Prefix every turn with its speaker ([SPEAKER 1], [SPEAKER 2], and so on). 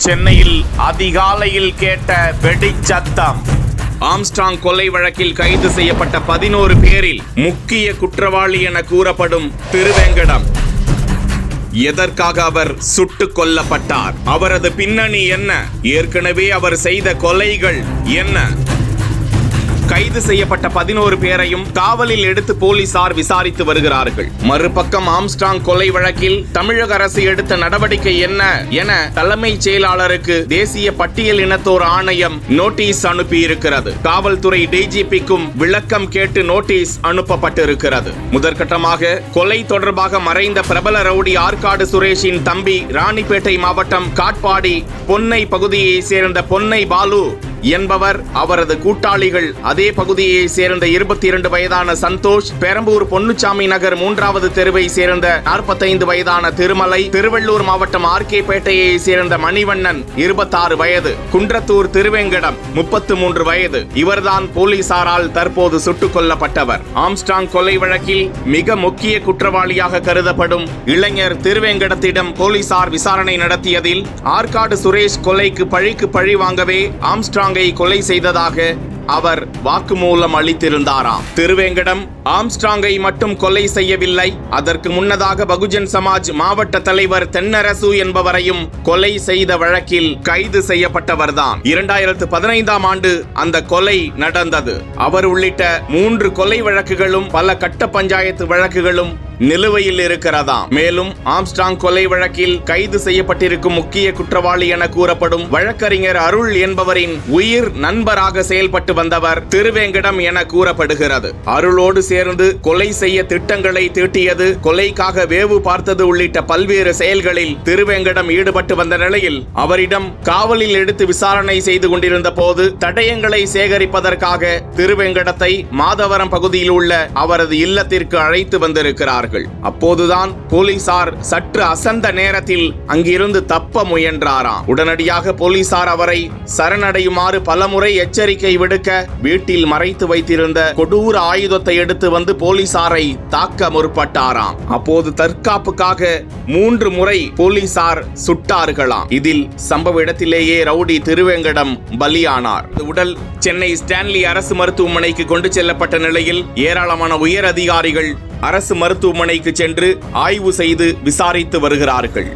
[SPEAKER 1] சென்னையில் அதிகாலையில் கேட்ட வெடிச்சத்தம். ஆம்ஸ்ட்ராங் கொலை வழக்கில் கைது செய்யப்பட்ட 11 பேரில் முக்கிய குற்றவாளி என கூறப்படும் திருவேங்கடம். எதற்காக அவர் சுட்டுக் கொல்லப்பட்டார்? அவரது பின்னணி என்ன? ஏற்கனவே அவர் செய்த கொலைகள் என்ன? கைது செய்யப்பட்ட 11 பேரையும் காவலில் எடுத்து போலீசார் விசாரித்து வருகிறார்கள். மறுபக்கம் ஆம்ஸ்ட்ராங் கொலை வழக்கில் தமிழக அரசு எடுத்த நடவடிக்கை என்ன என தலைமைச் செயலாளருக்கு தேசிய பட்டியல் இனத்தோர் ஆணையம் நோட்டீஸ் அனுப்பியிருக்கிறது. காவல்துறை டிஜிபிக்கும் விளக்கம் கேட்டு நோட்டீஸ் அனுப்பப்பட்டிருக்கிறது. முதற்கட்டமாக கொலை தொடர்பாக மறைந்த பிரபல ரவுடி ஆற்காடு சுரேஷின் தம்பி ராணிப்பேட்டை மாவட்டம் காட்பாடி பொன்னை பகுதியை சேர்ந்த பொன்னை பாலு என்பவர், அவரது கூட்டாளிகள் அதே பகுதியை சேர்ந்த 22 வயதான சந்தோஷ், பெரம்பூர் பொன்னுச்சாமி நகர் 3வது தெருவை சேர்ந்த 45 வயதான திருமலை, திருவள்ளூர் மாவட்டம் ஆர்கே பேட்டையை சேர்ந்த மணிவண்ணன் 26 வயது, குன்றத்தூர் திருவேங்கடம் 33 வயது. இவர்தான் போலீசாரால் தற்போது சுட்டுக் கொல்லப்பட்டவர். ஆம்ஸ்ட்ராங் கொலை வழக்கில் மிக முக்கிய குற்றவாளியாக கருதப்படும் இளைஞர் திருவேங்கடத்திடம் போலீசார் விசாரணை நடத்தியதில் ஆற்காடு சுரேஷ் கொலைக்கு பழிக்கு பழி வாங்கவே ஆம்ஸ்ட்ராங் கொலை செய்ததாக அவர் வாக்குமூலம் அளித்திருந்தாராம். திருவேங்கடம் ஆம்ஸ்ட்ராங்கை மட்டும் கொலை செய்யவில்லை, அதற்கு முன்னதாக பகுஜன் சமாஜ் மாவட்ட தலைவர் தென்னரசு என்பவரையும் கொலை செய்த வழக்கில் கைது செய்யப்பட்டவர்தான். 2015ஆம் ஆண்டு அந்த கொலை நடந்தது. அவர் உள்ளிட்ட 3 கொலை வழக்குகளும் பல கட்ட பஞ்சாயத்து வழக்குகளும் நிலுவையில் இருக்கிறதாம். மேலும் ஆம்ஸ்ட்ராங் கொலை வழக்கில் கைது செய்யப்பட்டிருக்கும் முக்கிய குற்றவாளி என கூறப்படும் வழக்கறிஞர் அருள் என்பவரின் உயிர் நண்பராக செயல்பட்டு வந்தவர் திருவேங்கடம் என கூறப்படுகிறது. அருளோடு சேர்ந்து கொலை செய்ய திட்டங்களை தீட்டியது, கொலைக்காக வேவு பார்த்தது உள்ளிட்ட பல்வேறு செயல்களில் திருவேங்கடம் ஈடுபட்டு வந்த நிலையில் அவரிடம் காவலில் எடுத்து விசாரணை செய்து கொண்டிருந்த போது தடயங்களை சேகரிப்பதற்காக திருவேங்கடத்தை மாதவரம் பகுதியில் உள்ள அவரது இல்லத்திற்கு அழைத்து வந்திருக்கிறார்கள். அப்போதுதான் போலீசார் சற்று அசந்த நேரத்தில் அங்கிருந்து தப்ப முயன்றாராம். உடனடியாக போலீசார் அவரை சரணடையுமாறு பலமுறை எச்சரிக்கை விடுக்க வீட்டில் மறைத்து வைத்திருந்த கொடூர ஆயுதத்தை எடுத்து வந்து போலீசாரை தாக்க முற்பட்டாராம். அப்போது தற்காப்புக்காக 3 முறை போலீசார் சுட்டார்களாம். இதில் சம்பவ இடத்திலேயே ரவுடி திருவேங்கடம் பலியானார். உடல் சென்னை ஸ்டான்லி அரசு மருத்துவமனைக்கு கொண்டு செல்லப்பட்ட நிலையில் ஏராளமான உயர் அதிகாரிகள் அரசு மருத்துவமனைக்கு சென்று ஆய்வு செய்து விசாரித்து வருகிறார்கள்.